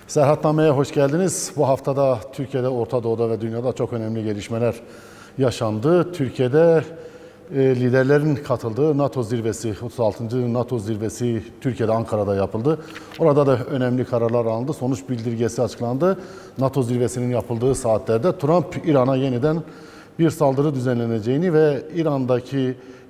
Serhatname'ye hoş geldiniz. Bu haftada Türkiye'de, Orta Doğu'da ve dünyada çok önemli gelişmeler yaşandı. Türkiye'de liderlerin katıldığı NATO zirvesi, 36. NATO zirvesi Türkiye'de, Ankara'da yapıldı. Orada da önemli kararlar alındı. Sonuç bildirgesi açıklandı. NATO zirvesinin yapıldığı saatlerde Trump, İran'a yeniden bir saldırı düzenleneceğini ve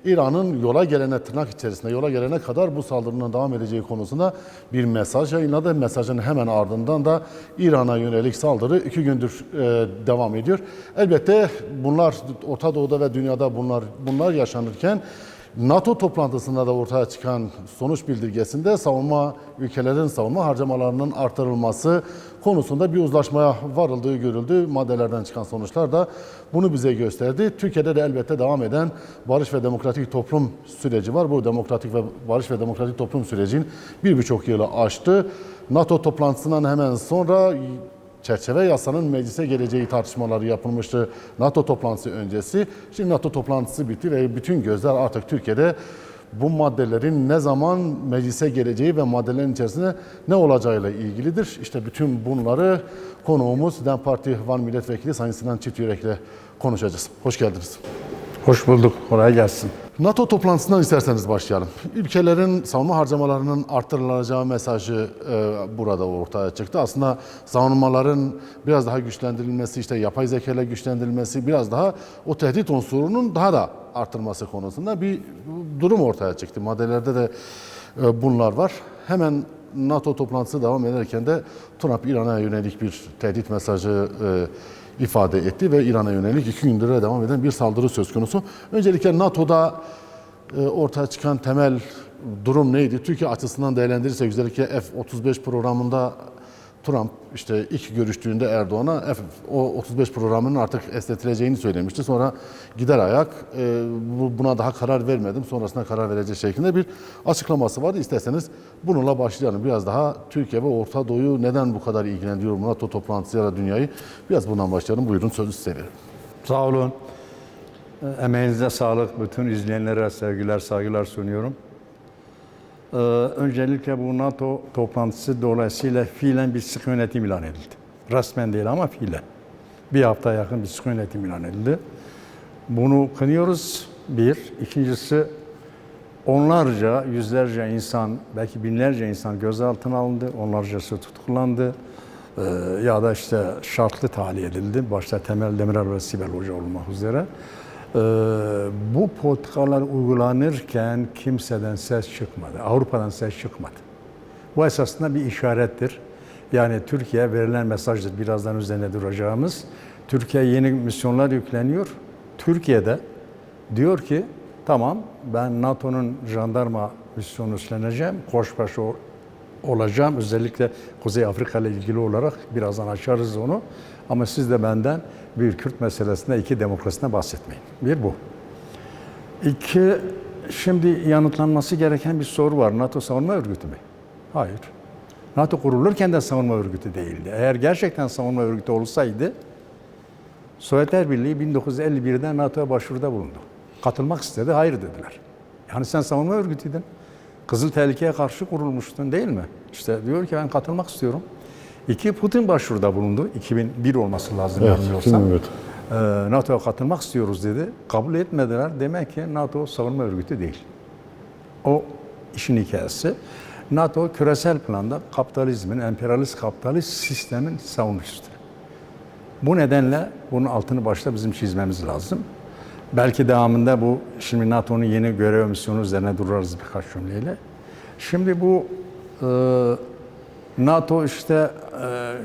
İran'ın yola gelene, tırnak içerisinde yola gelene kadar bu saldırının devam edeceği konusunda bir mesaj yayınladı. Mesajın hemen ardından da İran'a yönelik saldırı 2 gündür devam ediyor. Elbette bunlar Orta Doğu'da ve dünyada bunlar yaşanırken NATO toplantısında da ortaya çıkan sonuç bildirgesinde ülkelerin savunma harcamalarının artırılması konusunda bir uzlaşmaya varıldığı görüldü. Maddelerden çıkan sonuçlar da bunu bize gösterdi. Türkiye'de de elbette devam eden barış ve demokratik toplum süreci var. Bu barış ve demokratik toplum sürecin 1,5 yılı aştı. NATO toplantısından hemen sonra çerçeve yasanın meclise geleceği tartışmaları yapılmıştı NATO toplantısı öncesi. Şimdi NATO toplantısı bitti ve bütün gözler artık Türkiye'de bu maddelerin ne zaman meclise geleceği ve maddelerin içerisinde ne olacağıyla ilgilidir. İşte bütün bunları konuğumuz DEM Parti Van Milletvekili Sayın Sinan Çityürek'le konuşacağız. Hoş geldiniz. Hoş bulduk. Kolay gelsin. NATO toplantısından isterseniz başlayalım. Ülkelerin savunma harcamalarının arttırılacağı mesajı burada ortaya çıktı. Aslında savunmaların biraz daha güçlendirilmesi, işte yapay zeka ile güçlendirilmesi, biraz daha o tehdit unsurunun daha da arttırması konusunda bir durum ortaya çıktı. Maddelerde de bunlar var. Hemen NATO toplantısı devam ederken de Trump İran'a yönelik bir tehdit mesajı ifade etti ve İran'a yönelik 2 gündür devam eden bir saldırı söz konusu. Öncelikle NATO'da ortaya çıkan temel durum neydi? Türkiye açısından değerlendirirsek özellikle F-35 programında Trump işte ilk görüştüğünde Erdoğan'a F-35 programının artık esnetileceğini söylemişti. Sonra gider ayak buna daha karar vermedim, sonrasında karar vereceği şeklinde bir açıklaması vardı. İsterseniz bununla başlayalım. Biraz daha Türkiye ve Orta Doğu'yu neden bu kadar ilgilendiriyor NATO toplantısı ya da dünyayı? Biraz bundan başlayalım. Buyurun, sözü size verin. Sağ olun. Emeğinize sağlık. Bütün izleyenlere sevgiler, saygılar sunuyorum. Öncelikle bu NATO toplantısı dolayısıyla fiilen bir sıkı yönetim ilan edildi. Resmen değil ama fiilen. Bir hafta yakın bir sıkı yönetim ilan edildi. Bunu kınıyoruz. Bir. İkincisi, onlarca, yüzlerce insan, belki binlerce insan gözaltına alındı. Onlarcası tutuklandı. Ya da işte şartlı tahliye edildi. Başta Temel Demirel ve Sibel Hoca olmak üzere. Bu politikalar uygulanırken kimseden ses çıkmadı. Avrupa'dan ses çıkmadı. Bu esasında bir işarettir. Yani Türkiye'ye verilen mesajdır. Birazdan üzerine duracağımız. Türkiye yeni misyonlar yükleniyor. Türkiye'de diyor ki tamam, ben NATO'nun jandarma misyonu üstleneceğim. Koçbaşı olacağım. Özellikle Kuzey Afrika ile ilgili olarak birazdan açarız onu. Ama siz de benden bir Kürt meselesinde 2 demokrasisine bahsetmeyin. Bir bu. 2, şimdi yanıtlanması gereken bir soru var. NATO savunma örgütü mü? Hayır. NATO kurulurken de savunma örgütü değildi. Eğer gerçekten savunma örgütü olsaydı, Sovyetler Birliği 1951'de NATO'ya başvuruda bulundu. Katılmak istedi, hayır dediler. Yani sen savunma örgütüydün. Kızıl tehlikeye karşı kurulmuştun değil mi? İşte diyor ki ben katılmak istiyorum. 2, Putin başvuruda bulundu. 2001 olması lazım yanılmıyorsam. NATO'ya katılmak istiyoruz dedi. Kabul etmediler. Demek ki NATO savunma örgütü değil. O işin hikayesi. NATO küresel planda kapitalizmin, emperyalist kapitalist sistemin savunucusudur. Bu nedenle bunun altını başta bizim çizmemiz lazım. Belki devamında bu, şimdi NATO'nun yeni görev misyonu üzerine durarız birkaç cümleyle. Şimdi bu NATO işte,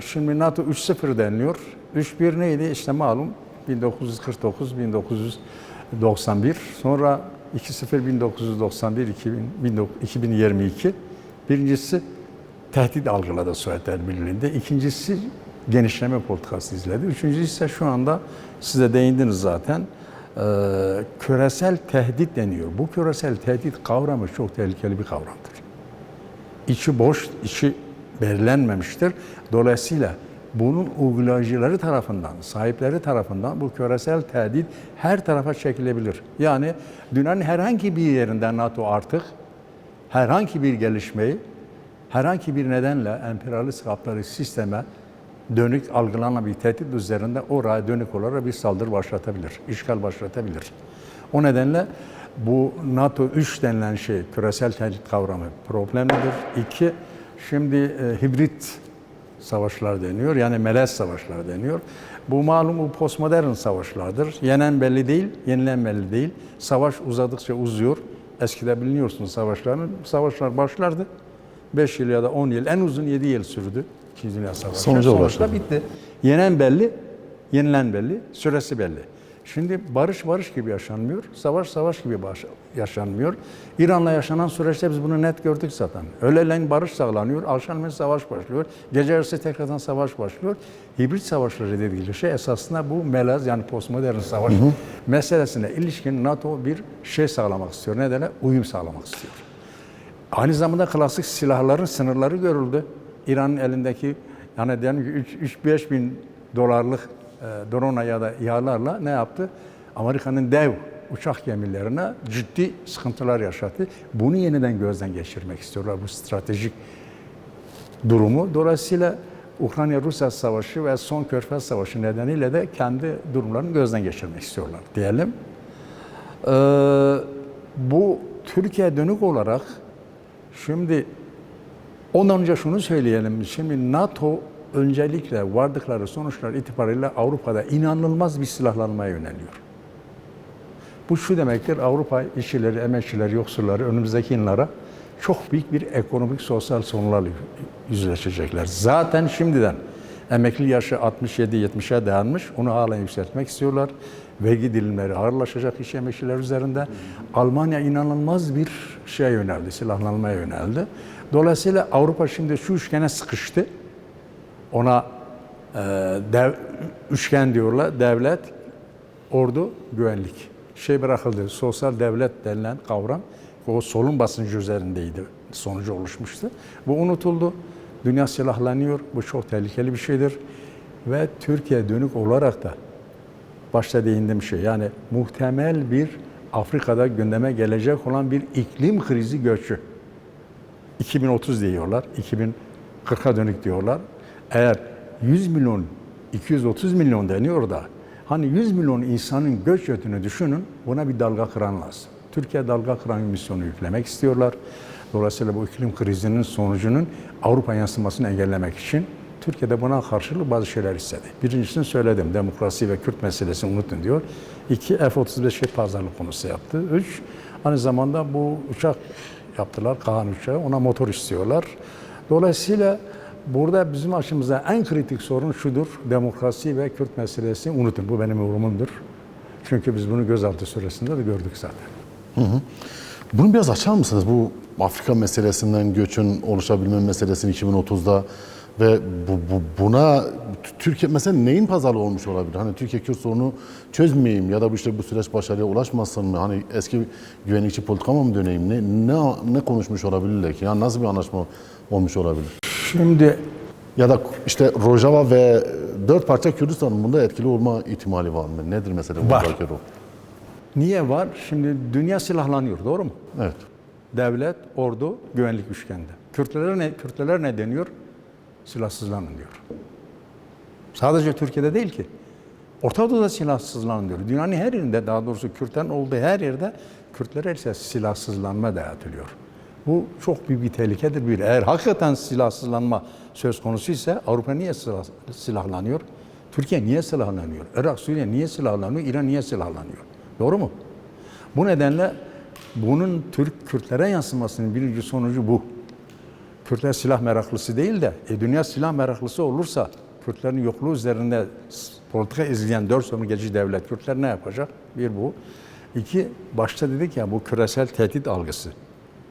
şimdi NATO 3.0 deniliyor. 3.1 neydi? İşte malum 1949, 1991, sonra 2.0 1991, 2022. Birincisi tehdit algıladı Sovyetler Birliği'nde. İkincisi genişleme politikası izledi. Üçüncüsü ise şu anda size değindiniz zaten. Küresel tehdit deniyor. Bu küresel tehdit kavramı çok tehlikeli bir kavramdır. İçi boş, içi belirlenmemiştir. Dolayısıyla bunun uygulayıcıları tarafından, sahipleri tarafından bu küresel tehdit her tarafa çekilebilir. Yani dünyanın herhangi bir yerinden NATO artık herhangi bir gelişmeyi herhangi bir nedenle emperyalist kapitalist sisteme dönük algılanan bir tehdit üzerinde oraya dönük olarak bir saldırı başlatabilir, işgal başlatabilir. O nedenle bu NATO 3 denilen şey, küresel tehdit kavramı problemlidir. 2, şimdi hibrit savaşlar deniyor, yani melez savaşlar deniyor. Bu malum bu postmodern savaşlardır. Yenen belli değil, yenilen belli değil. Savaş uzadıkça uzuyor. Eskide biliniyorsunuz savaşlar başlardı. 5 yıl ya da 10 yıl, en uzun 7 yıl sürdü. İkinci Dünya Savaşı. Sonuçta bitti. Yenen belli, yenilen belli, süresi belli. Şimdi barış gibi yaşanmıyor, savaş gibi yaşanmıyor. İran'la yaşanan süreçte biz bunu net gördük zaten. Öğleleyin barış sağlanıyor, akşamleyin savaş başlıyor. Gece yarısı tekrardan savaş başlıyor. Hibrit savaşları dediği şey esasında bu melez, yani postmodern savaş meselesine ilişkin NATO bir şey sağlamak istiyor. Ne derler? Uyum sağlamak istiyor. Aynı zamanda klasik silahların sınırları görüldü. İran'ın elindeki, yani diyelim ki 3-5 bin dolarlık drone ya da İHA'larla ne yaptı? Amerika'nın dev uçak gemilerine ciddi sıkıntılar yaşattı. Bunu yeniden gözden geçirmek istiyorlar, bu stratejik durumu. Dolayısıyla Ukrayna-Rusya savaşı ve son Körfez Savaşı nedeniyle de kendi durumlarını gözden geçirmek istiyorlar diyelim. Bu Türkiye dönük olarak şimdi ondan önce şunu söyleyelim. Şimdi NATO öncelikle vardıkları sonuçlar itibariyle Avrupa'da inanılmaz bir silahlanmaya yöneliyor. Bu şu demektir: Avrupa işçileri, emekçileri, yoksulları önümüzdeki yıllara çok büyük bir ekonomik, sosyal sorunlarla yüzleşecekler. Zaten şimdiden emekli yaşı 67-70'e dayanmış, onu hala yükseltmek istiyorlar. Vergi dilimleri ağırlaşacak iş emekçiler üzerinde. Almanya inanılmaz bir şeye yöneldi, silahlanmaya yöneldi. Dolayısıyla Avrupa şimdi şu üçgene sıkıştı. Ona üçgen diyorlar, devlet, ordu, güvenlik. Bırakıldı, sosyal devlet denilen kavram, o solun basıncı üzerindeydi, sonucu oluşmuştu. Bu unutuldu. Dünya silahlanıyor, bu çok tehlikeli bir şeydir. Ve Türkiye dönük olarak da başta değindiğim şey, yani muhtemel bir Afrika'da gündeme gelecek olan bir iklim krizi göçü. 2030 diyorlar, 2040'a dönük diyorlar. Eğer 100 milyon, 230 milyon deniyor da, hani 100 milyon insanın göç yönünü düşünün, buna bir dalga kıran lazım. Türkiye dalga kıran misyonu yüklemek istiyorlar. Dolayısıyla bu iklim krizinin sonucunun Avrupa yansımasını engellemek için Türkiye'de buna karşılık bazı şeyler istedi. Birincisini söyledim, demokrasi ve Kürt meselesini unutun diyor. 2, F-35 pazarlık konusu yaptı. 3, aynı zamanda bu uçak yaptılar, Kaan uçağı, ona motor istiyorlar. Dolayısıyla burada bizim açımızda en kritik sorun şudur: demokrasi ve Kürt meselesi unutun. Bu benim yorumumdur. Çünkü biz bunu gözaltı süresinde de gördük zaten. Bunu biraz açar mısınız? Bu Afrika meselesinden göçün oluşabilme meselesini 2030'da ve buna Türkiye mesela neyin pazarlığı olmuş olabilir? Hani Türkiye Kürt sorunu çözmeyeyim ya da bu süreç başarıya ulaşmasın mı? Hani eski güvenlikçi politikama mı döneyim? Ne konuşmuş olabilirler ki? Yani nasıl bir anlaşma olmuş olabilir? Şimdi ya da işte Rojava ve 4 parça Kürdistan'ın bunda etkili olma ihtimali var mı? Nedir mesela? Var. Niye var? Şimdi dünya silahlanıyor, doğru mu? Evet. Devlet, ordu, güvenlik üçgende. Kürtler ne deniyor? Silahsızlanın diyor. Sadece Türkiye'de değil ki. Orta Doğu'da silahsızlanın diyor. Dünyanın her yerinde, daha doğrusu Kürtlerin olduğu her yerde Kürtlere ise silahsızlanma dayatılıyor. Bu çok büyük bir tehlikedir. Eğer hakikaten silahsızlanma söz konusu ise Avrupa niye silahlanıyor? Türkiye niye silahlanıyor? Irak, Suriye niye silahlanıyor? İran niye silahlanıyor? Doğru mu? Bu nedenle bunun Kürtlere yansımasının birinci sonucu bu. Kürtler silah meraklısı değil de dünya silah meraklısı olursa Kürtlerin yokluğu üzerinde politika izleyen 4 sömürgeci devlet Kürtler ne yapacak? Bir bu. 2, başta dedik ya, bu küresel tehdit algısı.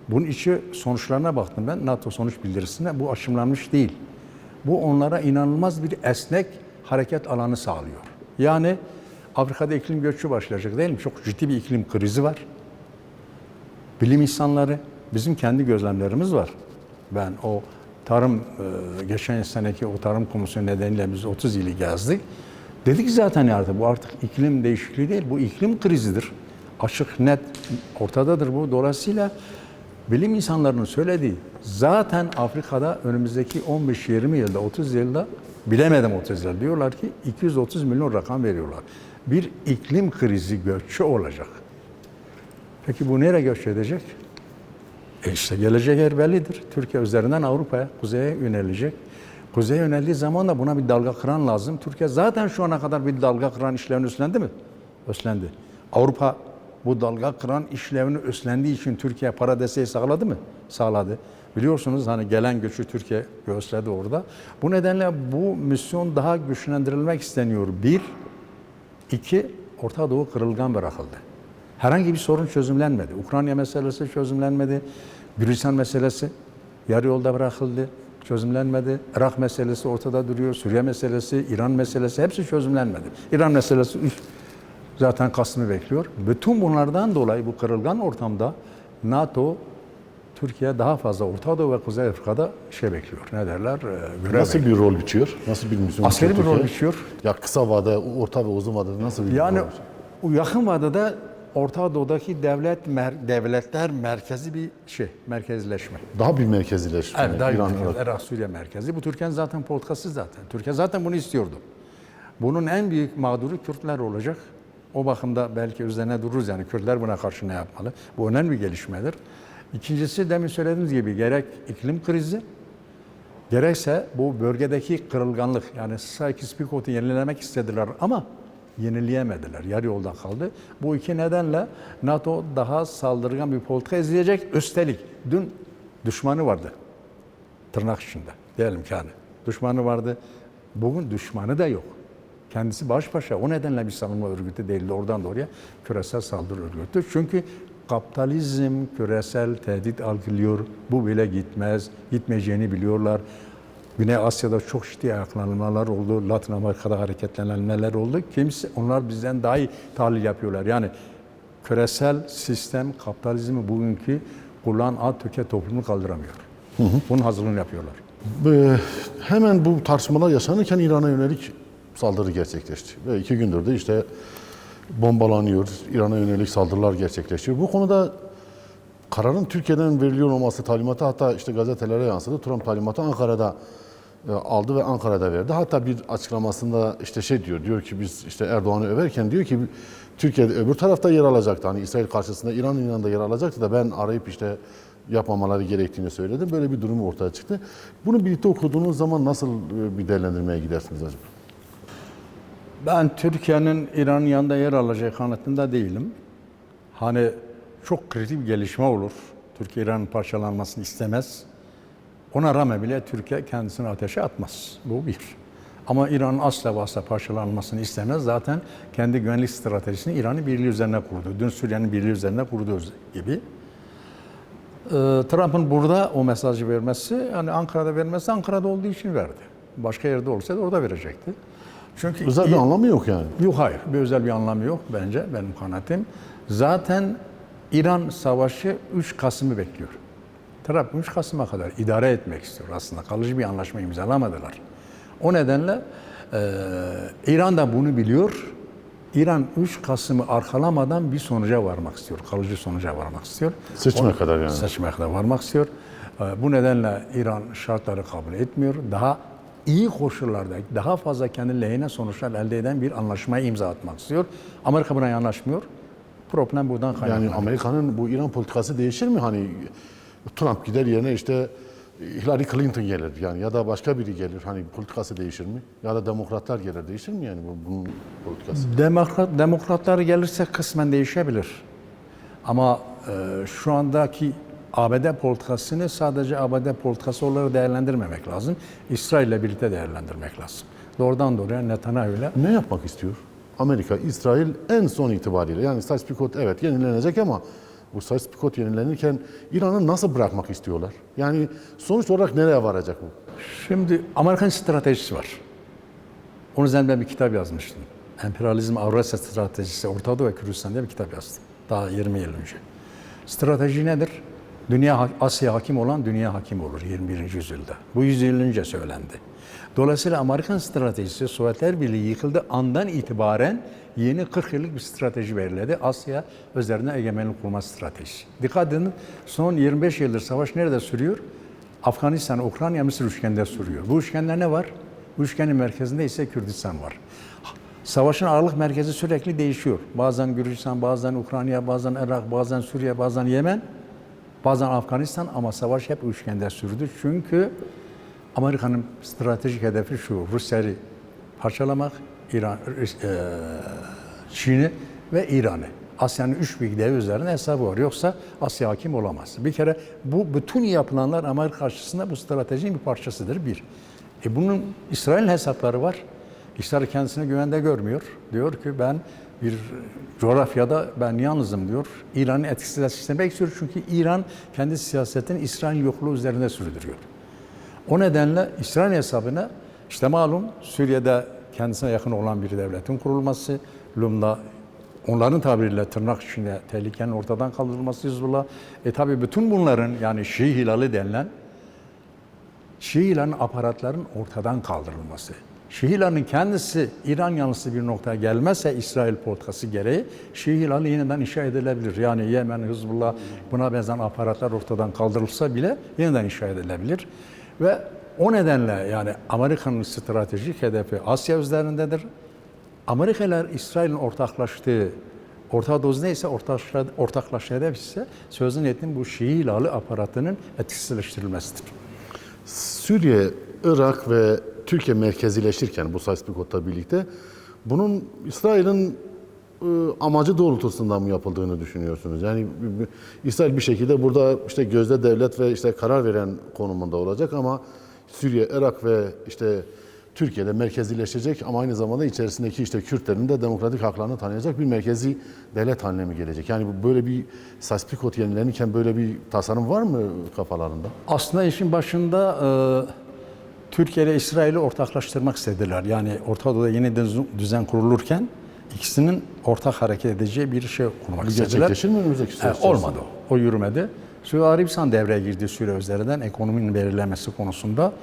Bunun içi sonuçlarına baktım ben, NATO sonuç bildirisine, bu aşımlanmış değil. Bu onlara inanılmaz bir esnek hareket alanı sağlıyor. Yani Afrika'da iklim göçü başlayacak değil mi? Çok ciddi bir iklim krizi var. Bilim insanları, bizim kendi gözlemlerimiz var. Ben o geçen seneki o tarım komisyonu nedeniyle biz 30 ili gezdik. Dedik zaten artık bu artık iklim değişikliği değil, bu iklim krizidir. Açık, net, ortadadır bu. Dolayısıyla bilim insanlarının söylediği zaten Afrika'da önümüzdeki 15-20 yılda, 30 yılda bilemedim 30 yıl diyorlar ki 230 milyon rakam veriyorlar. Bir iklim krizi göçü olacak. Peki bu nereye göç edecek? İşte gelecek yer bellidir. Türkiye üzerinden Avrupa'ya, kuzeye yönelecek. Kuzeye yöneldiği zaman da buna bir dalga kıran lazım. Türkiye zaten şu ana kadar bir dalga kıran işlevini üstlendi mi? Üstlendi. Avrupa bu dalga kıran işlevini üstlendiği için Türkiye para desteği sağladı mı? Sağladı. Biliyorsunuz hani gelen göçü Türkiye gösterdi orada. Bu nedenle bu misyon daha güçlendirilmek isteniyor. Bir, iki, Orta Doğu kırılgan bırakıldı. Herhangi bir sorun çözümlenmedi. Ukrayna meselesi çözümlenmedi. Gürcistan meselesi yarı yolda bırakıldı. Çözümlenmedi. Irak meselesi ortada duruyor. Suriye meselesi, İran meselesi hepsi çözümlenmedi. İran meselesi zaten Kasım'ı bekliyor. Bütün bunlardan dolayı bu kırılgan ortamda NATO, Türkiye daha fazla Orta Doğu ve Kuzey Afrika'da bekliyor. Ne derler? Görev Nasıl bekliyor. bir rol biçiyor? Nasıl bir misyon Askeri bir biçiyor rol Türkiye? biçiyor. Ya kısa vade, orta ve uzun vadede nasıl bir Yani rol biçiyor? o yakın vadede Orta Doğu'daki devletler merkezi bir merkezleşme. Daha bir merkezileşme. Evet, daha İran, merkezi, Irak. Irak, Suriye merkezi. Bu Türkiye'nin zaten politikası zaten. Türkiye zaten bunu istiyordu. Bunun en büyük mağduru Kürtler olacak. O bakımda belki üzerine dururuz yani Kürtler buna karşı ne yapmalı? Bu önemli bir gelişmedir. İkincisi demin söylediğimiz gibi gerek iklim krizi, gerekse bu bölgedeki kırılganlık yani Sykes-Picot'u yenilemek istediler ama yenileyemediler. Yarı yolda kaldı. Bu iki nedenle NATO daha saldırgan bir politika izleyecek. Üstelik dün düşmanı vardı. Tırnak içinde. Diyelim ki hani. Düşmanı vardı. Bugün düşmanı da yok. Kendisi baş başa. O nedenle bir savunma örgütü değildi. Oradan doğruya küresel saldırı örgütü. Çünkü kapitalizm küresel tehdit algılıyor. Bu bile gitmez. Gitmeyeceğini biliyorlar. Güney Asya'da çok ciddi ayaklanmalar oldu. Latin Amerika'da hareketlenmeler oldu. Kimse onlar bizden daha iyi tahlil yapıyorlar. Yani küresel sistem kapitalizmi bugünkü kullanan Türkiye toplumu kaldıramıyor. Bunun hazırlığını yapıyorlar. Hemen bu tartışmalar yaşanırken İran'a yönelik saldırı gerçekleşti. Ve 2 gündür de işte bombalanıyor, İran'a yönelik saldırılar gerçekleşiyor. Bu konuda kararın Türkiye'den veriliyor olması talimatı hatta işte gazetelere yansıdı. Trump talimatı Ankara'da aldı ve Ankara'da verdi. Hatta bir açıklamasında işte diyor ki biz işte Erdoğan'ı överken diyor ki Türkiye öbür tarafta yer alacaktı. Hani İsrail karşısında İran'ın yanında yer alacaktı da ben arayıp işte yapmamaları gerektiğini söyledim. Böyle bir durum ortaya çıktı. Bunu birlikte okuduğunuz zaman nasıl bir değerlendirmeye gidersiniz acaba? Ben Türkiye'nin İran'ın yanında yer alacağı kanatında değilim. Hani çok kritik bir gelişme olur. Türkiye İran'ın parçalanmasını istemez. Ona rağmen bile Türkiye kendisini ateşe atmaz. Bu bir. Ama İran'ın asla ve asla parçalanmasını istemez. Zaten kendi güvenlik stratejisini İran'ın birliği üzerine kurdu. Dün Suriye'nin birliği üzerine kurduğu gibi. Trump'ın burada o mesajı vermesi, yani Ankara'da vermesi Ankara'da olduğu için verdi. Başka yerde olsaydı orada verecekti. Çünkü Özel bir anlamı yok yani. Yok hayır, bir özel bir anlamı yok bence benim kanaatim. Zaten İran savaşı 3 Kasım'ı bekliyor. Trump 3 Kasım'a kadar idare etmek istiyor aslında. Kalıcı bir anlaşma imzalamadılar. O nedenle İran da bunu biliyor. İran 3 Kasım'ı arkalamadan bir sonuca varmak istiyor. Kalıcı sonuca varmak istiyor. Seçime kadar yani. Seçime kadar varmak istiyor. Bu nedenle İran şartları kabul etmiyor. Daha iyi koşullarda, daha fazla kendi lehine sonuçlar elde eden bir anlaşmaya imza atmak istiyor. Amerika buna yanaşmıyor. Problem buradan kaynaklanıyor. Yani Amerika'nın bu İran politikası değişir mi? Hani Trump gider yerine işte Hillary Clinton gelir yani ya da başka biri gelir. Hani politikası değişir mi? Ya da demokratlar gelir değişir mi yani bunun politikası? Demokratlar gelirse kısmen değişebilir. Ama şu andaki ABD politikasını sadece ABD politikası olarak değerlendirmemek lazım. İsrail ile birlikte değerlendirmek lazım. Doğrudan doğruya Netanyahu'yla. Ne yapmak istiyor? Amerika, İsrail en son itibariyle yani Sykes-Picot evet yenilenecek ama bu Sykes-Picot yenilenirken İran'ı nasıl bırakmak istiyorlar? Yani sonuç olarak nereye varacak bu? Şimdi Amerikan stratejisi var. Onun üzerine ben bir kitap yazmıştım. Emperyalizm Avrasya Stratejisi, Orta Doğu ve Kürdistan diye bir kitap yazdım. Daha 20 yıl önce. Strateji nedir? Dünya, Asya hakim olan dünya hakim olur 21. yüzyılda. Bu 100 yıl önce söylendi. Dolayısıyla Amerikan stratejisi Sovyetler Birliği yıkıldığı andan itibaren yeni 40 yıllık bir strateji belirledi. Asya üzerine egemenlik kurma stratejisi. Dikkat edin, son 25 yıldır savaş nerede sürüyor? Afganistan, Ukrayna, Mısır üçgeninde sürüyor. Bu üçgende ne var? Bu üçgenin merkezinde ise Kürdistan var. Savaşın ağırlık merkezi sürekli değişiyor. Bazen Gürcistan, bazen Ukrayna, bazen Irak, bazen Suriye, bazen Yemen, bazen Afganistan ama savaş hep üçgende sürdü. Çünkü Amerika'nın stratejik hedefi şu: Rusya'yı parçalamak, Çin'i ve İran'ı. Asya'nın üç büyük devi üzerine hesabı var. Yoksa Asya hakim olamaz. Bir kere bu bütün yapılanlar Amerika açısından bu stratejinin bir parçasıdır. Bir. Bunun İsrail'in hesapları var. İsrail kendisini güvende görmüyor. Diyor ki ben bir coğrafyada ben yalnızım diyor. İran'ın etkisiz sistemi istiyor. Çünkü İran kendi siyasetini İsrail yokluğu üzerine sürdürüyor. O nedenle İsrail hesabına işte malum Suriye'de kendisine yakın olan bir devletin kurulması, Lübnan'da onların tabiriyle tırnak içinde tehlikenin ortadan kaldırılması Hizbullah. Tabi bütün bunların yani Şii Hilali denilen Şii Hilal'in aparatların ortadan kaldırılması. Şii Hilal'in kendisi İran yanlısı bir noktaya gelmezse İsrail politikası gereği Şii Hilal yeniden inşa edilebilir. Yani Yemen, Hizbullah buna benzer aparatlar ortadan kaldırılsa bile yeniden inşa edilebilir. Ve o nedenle yani Amerika'nın stratejik hedefi Asya üzerindedir. Amerikalılar İsrail'in ortaklaştığı Orta Doğu neyse ortaklaştığı hedef ise sözün ettiğim bu Şii Hilali aparatının etkisizleştirilmesidir. Suriye, Irak ve Türkiye merkezileşirken bu Sykes-Picot'la birlikte bunun İsrail'in amacı doğrultusunda mı yapıldığını düşünüyorsunuz? Yani İsrail bir şekilde burada işte gözde devlet ve işte karar veren konumunda olacak ama Suriye, Irak ve işte Türkiye'de merkezileşecek ama aynı zamanda içerisindeki işte Kürtlerin de demokratik haklarını tanıyacak bir merkezi devlet haline mi gelecek? Yani böyle bir Sykes-Picot yenilenirken böyle bir tasarım var mı kafalarında? Aslında işin başında Türkiye ile İsrail'i ortaklaştırmak istediler. Yani Orta Doğu'da yeni düzen kurulurken ikisinin ortak hareket edeceği bir şey kurmak istediler. Gerçekleşir mi önümüzdeki süreçte? Olmadı. O yürümedi. Suudi Arabistan devreye girdi süre üzerinden ekonominin belirlenmesi konusunda.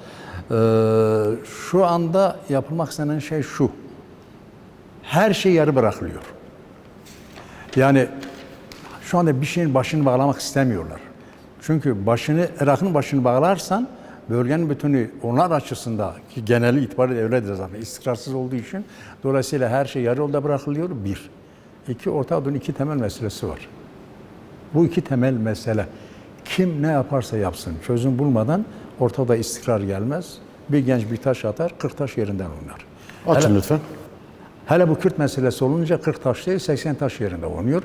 Şu anda yapılmak istenen şey şu: her şey yarı bırakılıyor. Yani şu anda bir şeyin başını bağlamak istemiyorlar. Çünkü Irak'ın başını bağlarsan bölgenin bütünü onlar açısından ki geneli itibariyle öyledir zaten istikrarsız olduğu için dolayısıyla her şey yarı yolda bırakılıyor. Bir. İki, Orta Doğu'nun iki temel meselesi var. Bu iki temel mesele kim ne yaparsa yapsın çözüm bulmadan ortada istikrar gelmez. Bir genç bir taş atar, 40 taş yerinden oynar. Açın lütfen. Hele bu Kürt meselesi olunca 40 taş değil 80 taş yerinde oynuyor.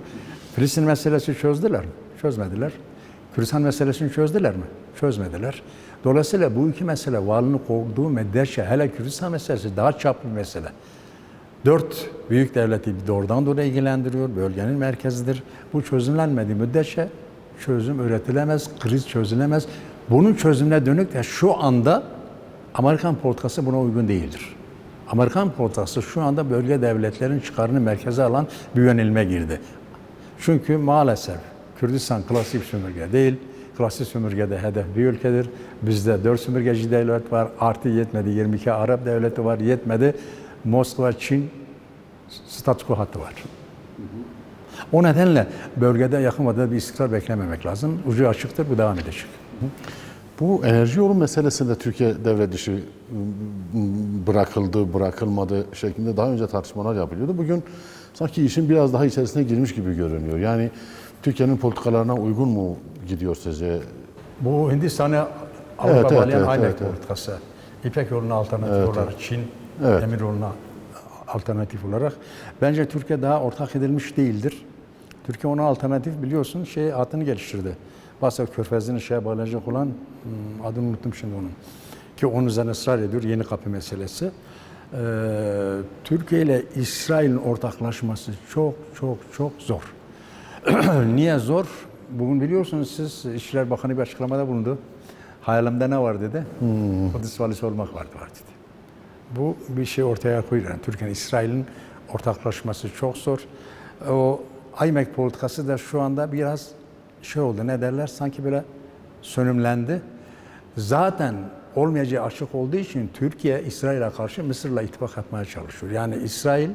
Filistin meselesi çözdüler mi? Çözmediler. Kürdistan meselesini çözdüler mi? Çözmediler. Dolayısıyla bu iki mesele varlığını koruduğu müddetçe hele Kürdistan meselesi daha çaplı bir mesele. 4 büyük devleti doğrudan doğruya ilgilendiriyor, bölgenin merkezidir. Bu çözümlenmediği müddetçe çözüm üretilemez, kriz çözülemez. Bunun çözümüne dönük de şu anda Amerikan politikası buna uygun değildir. Amerikan politikası şu anda bölge devletlerin çıkarını merkeze alan bir yönelime girdi. Çünkü maalesef Kürdistan klasik sömürge değil, klasik sömürgede hedef bir ülkedir. Bizde 4 sömürgeci devlet var, artı yetmedi 22 Arap devleti var, yetmedi Moskova, Çin statüko hattı var. O nedenle bölgede yakın vadede bir istikrar beklememek lazım. Ucu açıktır, bu devam edecek. Bu enerji yolu meselesinde Türkiye devre dışı bırakıldı, bırakılmadı şeklinde daha önce tartışmalar yapılıyordu. Bugün sanki işin biraz daha içerisine girmiş gibi görünüyor. Yani Türkiye'nin politikalarına uygun mu gidiyor sizce? Bu Hindistan'a Avrupa bağlayan evet. politikası. İpek yoluna alternatif olarak Çin, Demir yoluna alternatif olarak. Bence Türkiye daha ortak edilmiş değildir. Türkiye ona alternatif biliyorsun hatını geliştirdi. Basra Körfezi'nin bağlanacak olan adını unuttum şimdi onun. Ki onun üzerine ısrar ediyor yeni kapı meselesi. Türkiye ile İsrail'in ortaklaşması çok zor. Niye zor? Bugün biliyorsunuz siz İçişleri Bakanı bir açıklamada bulundu. Hayalimde ne var dedi? Kudüs valisi olmak var dedi. Bu bir şey ortaya koyuyor. Yani Türkiye'nin İsrail'in ortaklaşması çok zor. O IMEC politikası da şu anda biraz oldu. Ne derler? Sanki böyle sönümlendi. Zaten olmayacağı açık olduğu için Türkiye İsrail'e karşı Mısır'la ittifak yapmaya çalışıyor. Yani İsrail,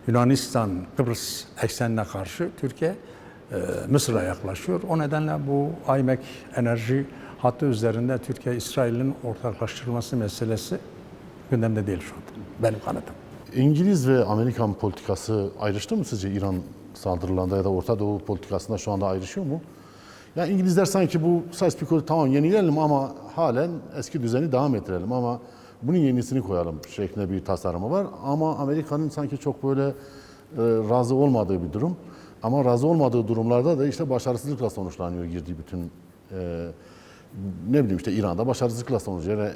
Yunanistan, Kıbrıs eksenine karşı Türkiye Mısır'a yaklaşıyor. O nedenle bu IMEC enerji hattı üzerinde Türkiye-İsrail'in ortaklaştırılması meselesi gündemde değil şu anda. Benim kanaatim. İngiliz ve Amerikan politikası ayrıştı mı sizce İran saldırılarında ya da Orta Doğu politikasında şu anda ayrışıyor mu? Yani İngilizler sanki bu Sykes-Picot'u tamam yenileyelim ama halen eski düzeni devam ettirelim ama bunun yenisini koyalım şeklinde bir tasarımı var. Ama Amerika'nın sanki çok böyle razı olmadığı bir durum. Ama razı olmadığı durumlarda da işte başarısızlıkla sonuçlanıyor girdiği bütün ne bileyim işte İran'da başarısızlıkla sonuçlanıyor. Yani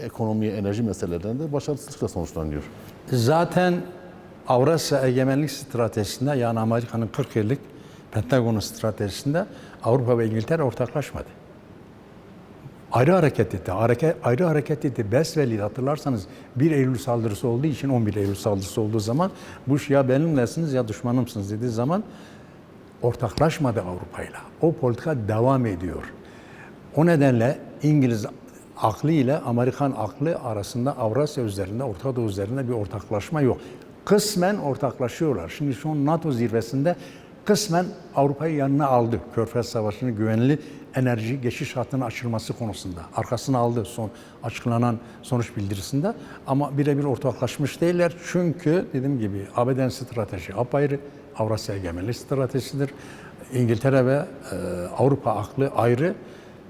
ekonomi, enerji meselelerinde başarısızlıkla sonuçlanıyor. Zaten Avrasya Egemenlik Stratejisi'nde yani Amerika'nın 40 yıllık Pentagon stratejisinde Avrupa ve İngiltere ortaklaşmadı. Ayrı hareket etti. Ayrı hareket etti. Besbelli hatırlarsanız 1 Eylül saldırısı olduğu için 11 Eylül saldırısı olduğu zaman Bush ya benimlesiniz ya düşmanımsınız dediği zaman ortaklaşmadı Avrupa'yla. O politika devam ediyor. O nedenle İngiliz aklı ile Amerikan aklı arasında Avrasya üzerinde, Orta Doğu üzerinde bir ortaklaşma yok. Kısmen ortaklaşıyorlar. Şimdi şu an NATO zirvesinde kısmen Avrupa'yı yanına aldı. Körfez Savaşı'nın güvenli enerji geçiş hattının açılması konusunda. Arkasına aldı son açıklanan sonuç bildirisinde. Ama birebir ortaklaşmış değiller. Çünkü dediğim gibi ABD'nin strateji apayrı, Avrasya Egemenlik stratejisidir. İngiltere ve Avrupa aklı ayrı.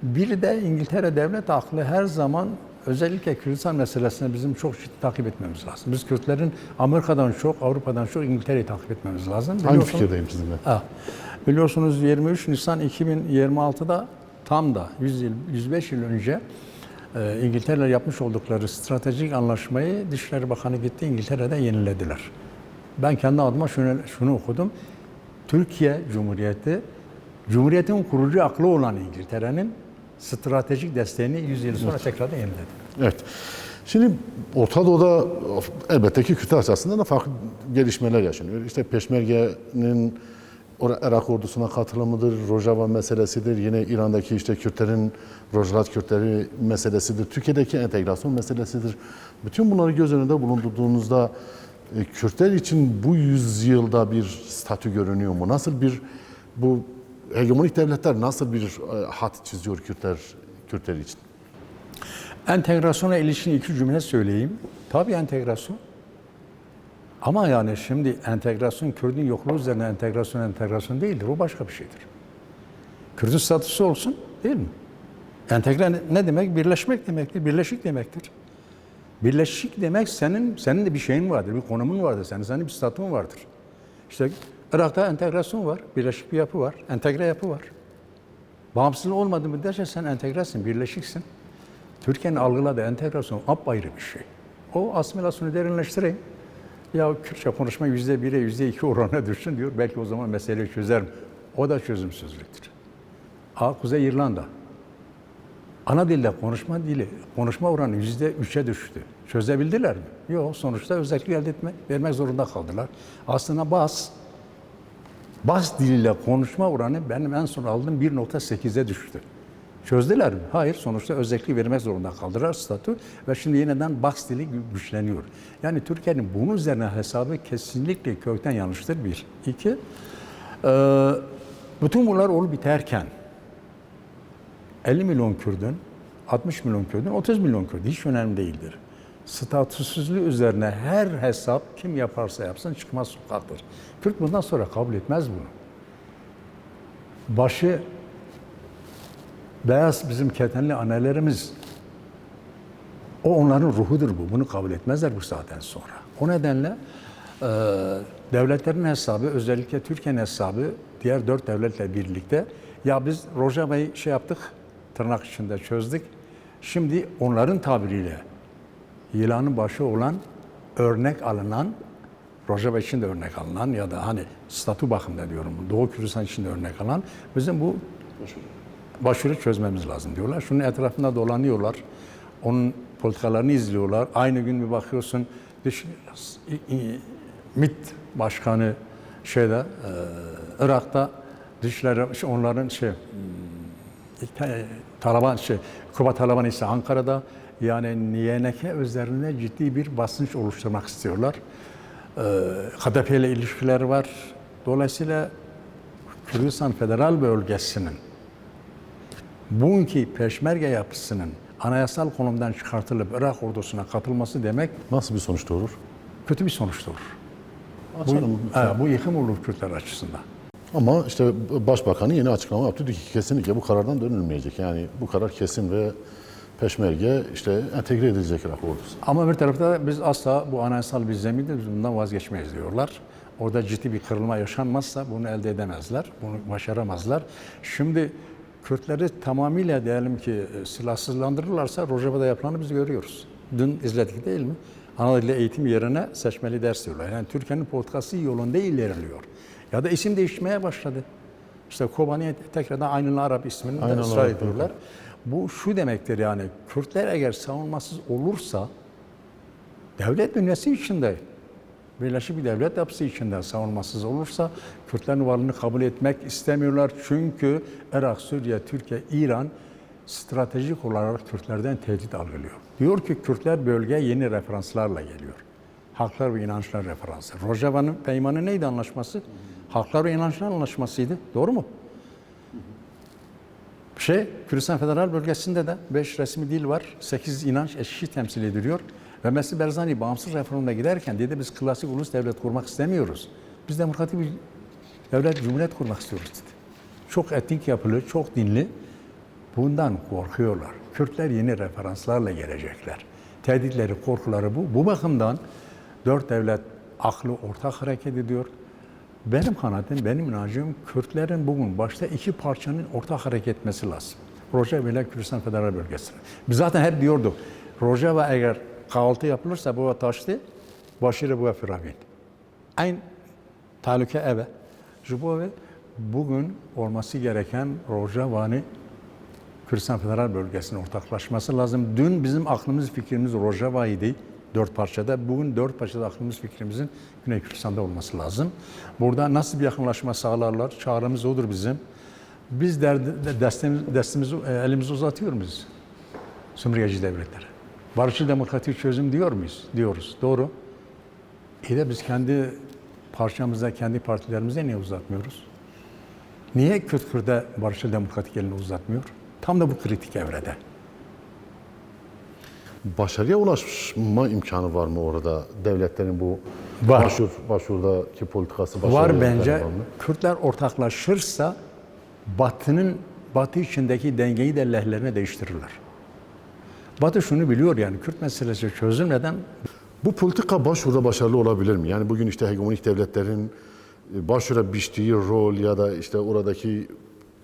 Bir de İngiltere devlet aklı her zaman özellikle Kürdistan meselesini bizim çok ciddi takip etmemiz lazım. Biz Kürtlerin Amerika'dan çok, Avrupa'dan çok İngiltere'yi takip etmemiz lazım. Hangi fikirdeyim sizinle? Biliyorsunuz 23 Nisan 2026'da tam da 105 yıl önce İngiltere'yle yapmış oldukları stratejik anlaşmayı Dışişleri Bakanı gitti İngiltere'de yenilediler. Ben kendi adıma şunu okudum. Türkiye Cumhuriyeti, Cumhuriyet'in kurucu aklı olan İngiltere'nin stratejik desteğini 100 yıl sonra tekrardan yeniledi. Evet. Şimdi Orta Doğu'da elbette ki Kürtler açısından da farklı gelişmeler yaşanıyor. İşte Peşmerge'nin Irak ordusuna katılımıdır, Rojava meselesidir. Yine İran'daki işte Kürtlerin, Rojava Kürtleri meselesidir. Türkiye'deki entegrasyon meselesidir. Bütün bunları göz önünde bulundurduğunuzda Kürtler için bu yüzyılda bir statü görünüyor mu? Nasıl bir bu hegemonik devletler nasıl bir hat çiziyor Kürtler için? Entegrasyona ilişkin iki cümle söyleyeyim. Tabii entegrasyon. Ama yani şimdi entegrasyon, Kürt'ün yokluğu üzerine entegrasyon değildir. O başka bir şeydir. Kürt'ün statüsü olsun değil mi? Entegre ne demek? Birleşmek demektir. Birleşik demektir. Birleşik demek senin de bir şeyin vardır, bir konumun vardır, senin bir statün vardır. İşte Irak'ta entegrasyon var, birleşik bir yapı var, entegre yapı var. Bağımsız olmadığı müddetçe sen entegresin, birleşiksin. Türkiye'nin algıladığı entegrasyon apayrı bir şey. O asimilasyonu derinleştireyim. Ya Kürtçe konuşma %1'e %2 oranına düşsün diyor. Belki o zaman meseleyi çözerim. O da çözümsüzlüktür. Kuzey İrlanda. Ana dilde konuşma oranı %3'e düştü. Çözebildiler mi? Yok. Sonuçta özellik vermek zorunda kaldılar. Aslında Bas diliyle konuşma oranı benim en son aldığım 1.8'e düştü. Çözdüler mi? Hayır. Sonuçta özellik vermek zorunda kaldılar statü ve şimdi yeniden Bas dili güçleniyor. Yani Türkiye'nin bunun üzerine hesabı kesinlikle kökten yanlıştır. Bir. İki, bütün bunlar olup biterken 50 milyon Kürt'ün, 60 milyon Kürt'ün, 30 milyon Kürt'ün hiç önemli değildir. Statüsüzlüğü üzerine her hesap kim yaparsa yapsın çıkmaz sokaktır. Kürt bundan sonra kabul etmez bunu. Başı beyaz bizim ketenli annelerimiz, o onların ruhudur bu. Bunu kabul etmezler bu saatten sonra. O nedenle devletlerin hesabı, özellikle Türkiye'nin hesabı diğer 4 devletle birlikte ya biz Rojava'yı yaptık, tırnak içinde çözdük. Şimdi onların tabiriyle yılanın başı olan örnek alınan, Rojava için de örnek alınan ya da hani statü bakımında diyorum, Doğu Kürdistan için de örnek alınan bizim bu başvuru çözmemiz lazım diyorlar. Şunun etrafında dolanıyorlar. Onun politikalarını izliyorlar. Aynı gün bir bakıyorsun MİT Başkanı Irak'ta dışları onların Kuba Taliban ise Ankara'da, Yani YNK üzerinde ciddi bir basınç oluşturmak istiyorlar. HDP ile ilişkileri var. Dolayısıyla Kürdistan Federal Bölgesi'nin bugünkü peşmerge yapısının anayasal konumdan çıkartılıp Irak ordusuna katılması demek Nasıl bir sonuç doğurur? kötü bir sonuç doğurur. Açalım. Bu yıkım olur Kürtler açısından. Ama işte Başbakanı yeni açıklama yaptı. Dedi ki kesinlikle bu karardan dönülmeyecek. Yani bu karar kesin ve peşmerge işte entegre edilecek Irak ordusu. Ama bir tarafta da biz asla bu anayasal bir zemindir, biz bundan vazgeçmeyiz diyorlar. Orada ciddi bir kırılma yaşanmazsa bunu elde edemezler, bunu başaramazlar. Şimdi Kürtleri tamamıyla diyelim ki silahsızlandırırlarsa Rojava'da yapılanı biz görüyoruz. Dün izledik değil mi? Ana dili eğitim yerine seçmeli ders diyorlar. Yani Türkiye'nin politikası yolunda ilerliyor. Ya da isim değişmeye başladı. İşte Kobani tekrardan Aynul Arap ismini de ısrar ediyorlar. Bu şu demektir yani Kürtler eğer savunmasız olursa devlet bünyesi içinde, birleşik bir devlet yapısı içinde savunmasız olursa Kürtlerin varlığını kabul etmek istemiyorlar. Çünkü Irak, Suriye, Türkiye, İran stratejik olarak Kürtlerden tehdit algılıyor. Diyor ki Kürtler bölgeye yeni referanslarla geliyor. Haklar ve inançlar referansı. Rojava'nın peymanı neydi anlaşması? Haklar ve inançlar anlaşmasıydı. Doğru mu? Kürdistan Federal Bölgesi'nde de 5 resmi dil var, 8 inanç eşit temsil ediliyor. Ve Mesih Barzani bağımsız referanduma giderken dedi biz klasik ulus devlet kurmak istemiyoruz. Biz demokratik bir devlet, cumhuriyet kurmak istiyoruz dedi. Çok etnik yapılı, çok dinli. Bundan korkuyorlar. Kürtler yeni referanslarla gelecekler. Tehditleri, korkuları bu. Bu bakımdan 4 devlet aklı ortak hareket ediyor. Benim kanaatim, benim inancım Kürtlerin bugün başta 2 parçanın ortak hareket etmesi lazım. Rojava ile Kürdistan Federal Bölgesi. Biz zaten hep diyorduk, Rojava eğer kahvaltı yapılırsa bu taştı, başarı bu firavin. Aynı tehlike eve. Bu bugün olması gereken Rojava'nın Kürdistan Federal Bölgesi'ne ortaklaşması lazım. Dün bizim aklımız, fikrimiz Rojava'ydı. 4 parçada. Bugün 4 parçada aklımız, fikrimizin Güney Kürdistan'da olması lazım. Burada nasıl bir yakınlaşma sağlarlar? Çağrımız odur bizim. Biz destemizi, elimizi uzatıyor muyuz? Sömürgeci devletlere. Barışçıl demokratik çözüm diyor muyuz? Diyoruz. Doğru. İyi de biz kendi parçamıza, kendi partilerimize niye uzatmıyoruz? Niye Kürt-Kürt'e barışçıl demokratik elini uzatmıyor? Tam da bu kritik evrede. Başarıya ulaşma imkanı var mı orada devletlerin bu Var. başvurdaki politikası? Var bence. Var mı? Kürtler ortaklaşırsa Batı içindeki dengeyi de lehlerine değiştirirler. Batı şunu biliyor yani Kürt meselesi çözülmeden Bu politika başvuruda başarılı olabilir mi? Yani bugün işte hegemonik devletlerin başvura biçtiği rol ya da işte oradaki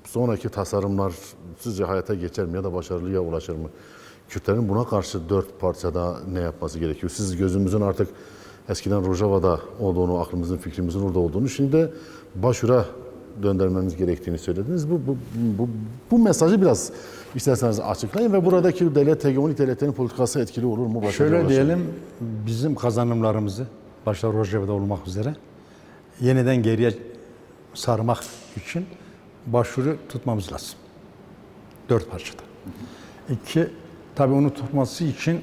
sonraki tasarımlar sizce hayata geçer mi ya da başarılıya ulaşır mı? Kürtlerin buna karşı 4 parçada ne yapması gerekiyor? Siz gözümüzün artık eskiden Rojava'da olduğunu, aklımızın, fikrimizin orada olduğunu, şimdi de başvura döndürmemiz gerektiğini söylediniz. Bu mesajı biraz isterseniz açıklayın ve buradaki hegemonik devletlerin politikası etkili olur mu? Şöyle diyelim, bizim kazanımlarımızı, başta Rojava'da olmak üzere, yeniden geriye sarmak için başvuru tutmamız lazım. 4 parçada. 2, tabii onu tutması için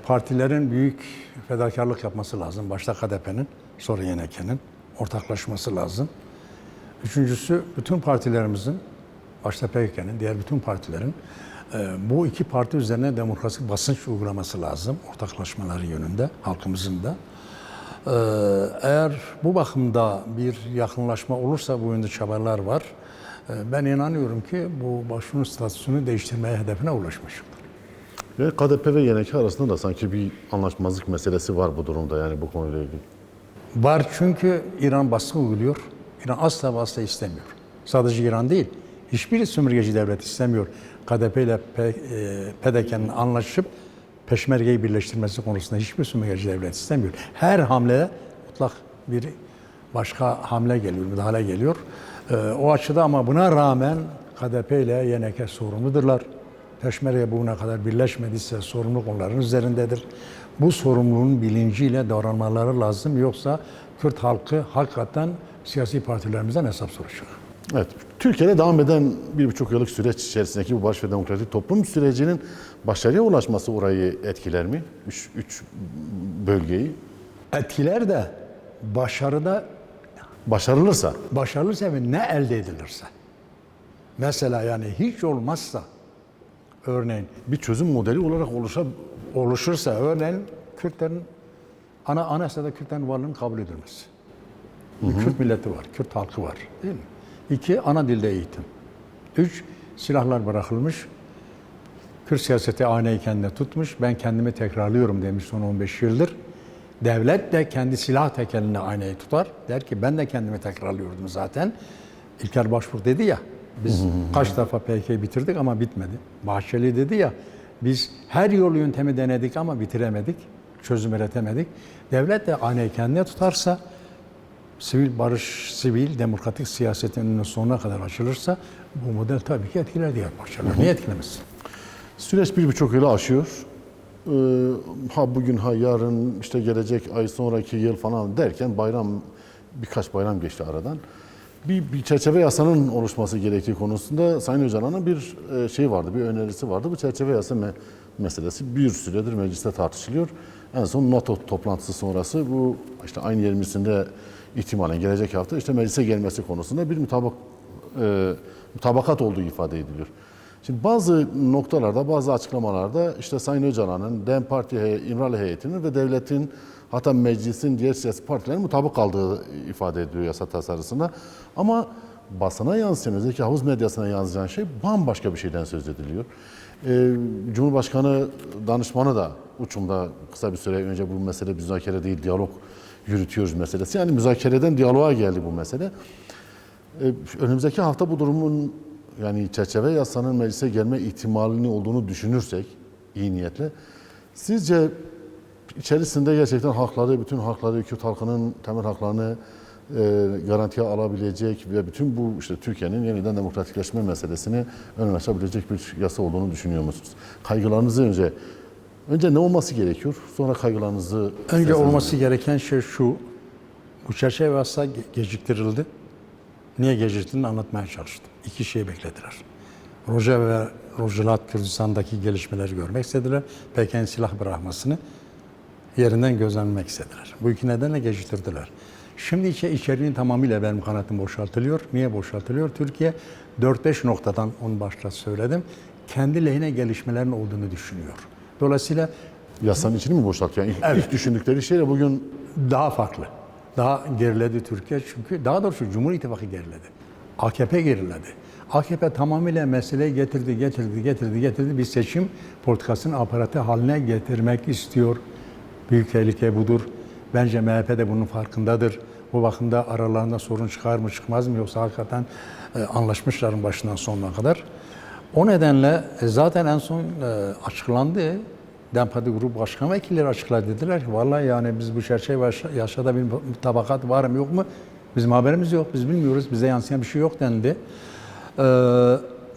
partilerin büyük fedakarlık yapması lazım. Başta HDP'nin, sonra YNK'nin ortaklaşması lazım. Üçüncüsü, bütün partilerimizin, başta PKK'nın, diğer bütün partilerin bu 2 parti üzerine demokrasi basınç uygulaması lazım. Ortaklaşmaları yönünde, halkımızın da. Eğer bu bakımda bir yakınlaşma olursa bu yönde çabalar var. Ben inanıyorum ki bu başvurun statüsünü değiştirmeye hedefine ulaşmış olur. Ve KDP ve YNK arasında da sanki bir anlaşmazlık meselesi var bu durumda, yani bu konuyla ilgili. Var çünkü İran baskı uyguluyor. İran asla ve asla istemiyor. Sadece İran değil, hiçbir sömürgeci devlet istemiyor. KDP ile PDK'nın anlaşıp Peşmerge'yi birleştirmesi konusunda hiçbir sömürgeci devlet istemiyor. Her hamleye mutlak bir başka hamle geliyor, müdahale geliyor. O açıda ama buna rağmen KDP ile YNK sorumludurlar. Peşmerge bugüne kadar birleşmediyse sorumluluk onların üzerindedir. Bu sorumluluğun bilinciyle davranmaları lazım. Yoksa Kürt halkı hakikaten siyasi partilerimizden hesap soracak. Evet, Türkiye'de devam eden 1,5 yıllık süreç içerisindeki bu barış ve demokratik toplum sürecinin başarıya ulaşması orayı etkiler mi? Üç bölgeyi. Etkiler de başarıda Başarılırsa. ve ne elde edilirse. Mesela yani hiç olmazsa örneğin Bir çözüm modeli olarak oluşursa örneğin Kürtlerin anayasada Kürtlerin varlığının kabul edilmesi. Bir Kürt milleti var, Kürt halkı var değil mi? 2, ana dilde eğitim. 3, silahlar bırakılmış. Kürt siyaseti aynayı kendine tutmuş. Ben kendimi tekrarlıyorum demiş son 15 yıldır. Devlet de kendi silah tekeline aynayı tutar. Der ki ben de kendimi tekrarlıyordum zaten. İlker Başbuğ dedi ya, biz kaç defa PKK'yı bitirdik ama bitmedi. Bahçeli dedi ya, biz her yol yöntemi denedik ama bitiremedik. Çözüm üretemedik. Devlet de aynayı kendine tutarsa, sivil barış, sivil demokratik siyasetin önüne sonuna kadar açılırsa bu model tabii ki etkiler diğer parçalar. Niye etkilemesin? Süreç 1,5 yılı aşıyor. Ha bugün ha yarın işte gelecek ay sonraki yıl falan derken birkaç bayram geçti aradan. Bir çerçeve yasanın oluşması gerektiği konusunda Sayın Öcalan'ın bir şey vardı, bir önerisi vardı. Bu çerçeve yasa meselesi bir süredir mecliste tartışılıyor. En son NATO toplantısı sonrası bu işte aynı 20'sinde ihtimalen gelecek hafta işte meclise gelmesi konusunda bir mutabakat olduğu ifade ediliyor. Şimdi bazı noktalarda, bazı açıklamalarda işte Sayın Öcalan'ın, DEM Parti İmralı heyetinin ve devletin hatta meclisin diğer siyasi partilerin mutabık kaldığı ifade ediyor yasa tasarısında. Ama basına yansıyan, özellikle havuz medyasına yansıyan şey bambaşka bir şeyden söz ediliyor. Cumhurbaşkanı danışmanı da uçumda kısa bir süre önce bu mesele müzakere değil, diyalog yürütüyoruz meselesi. Yani müzakereden diyaloğa geldi bu mesele. Önümüzdeki hafta bu durumun yani çerçeve yasanın meclise gelme ihtimalini olduğunu düşünürsek iyi niyetle sizce içerisinde gerçekten hakları, bütün hakları, Kürt halkının temel haklarını garantiye alabilecek ve bütün bu işte Türkiye'nin yeniden demokratikleşme meselesini ön açabilecek bir yasa olduğunu düşünüyor musunuz? Kaygılarınızı önce ne olması gerekiyor? Sonra kaygılarınızı Önce olması gereken şey şu. Bu çerçeve yasa geciktirildi. Niye geciktiğini anlatmaya çalıştım. 2 şey beklediler. Roja ve Rojalat Kürdistan'daki gelişmeleri görmek istediler. PKK'nın silah bırakmasını yerinden gözlemlemek istediler. Bu 2 nedenle geciktirdiler. Şimdi içeriğin tamamıyla benim kanaatim boşaltılıyor. Niye boşaltılıyor? Türkiye 4-5 noktadan onu başta söyledim. Kendi lehine gelişmelerin olduğunu düşünüyor. Dolayısıyla yasanın içini mi boşaltıyor? Yani ilk düşündükleri şeyle bugün daha farklı. Daha geriledi Türkiye çünkü daha doğrusu Cumhur İttifakı geriledi. AKP geriledi. AKP tamamıyla meseleyi getirdi. Bir seçim politikasının aparatı haline getirmek istiyor. Büyük tehlike budur. Bence MHP de bunun farkındadır. Bu bakımda aralarında sorun çıkar mı çıkmaz mı yoksa hakikaten anlaşmışların başından sonuna kadar. O nedenle zaten en son açıklandı. DEM Parti Grup Başkan Vekilleri açıkladı, dediler ki vallahi yani biz bu çerçeve yaşada bir tabakat var mı yok mu? Bizim haberimiz yok, biz bilmiyoruz, bize yansıyan bir şey yok dendi.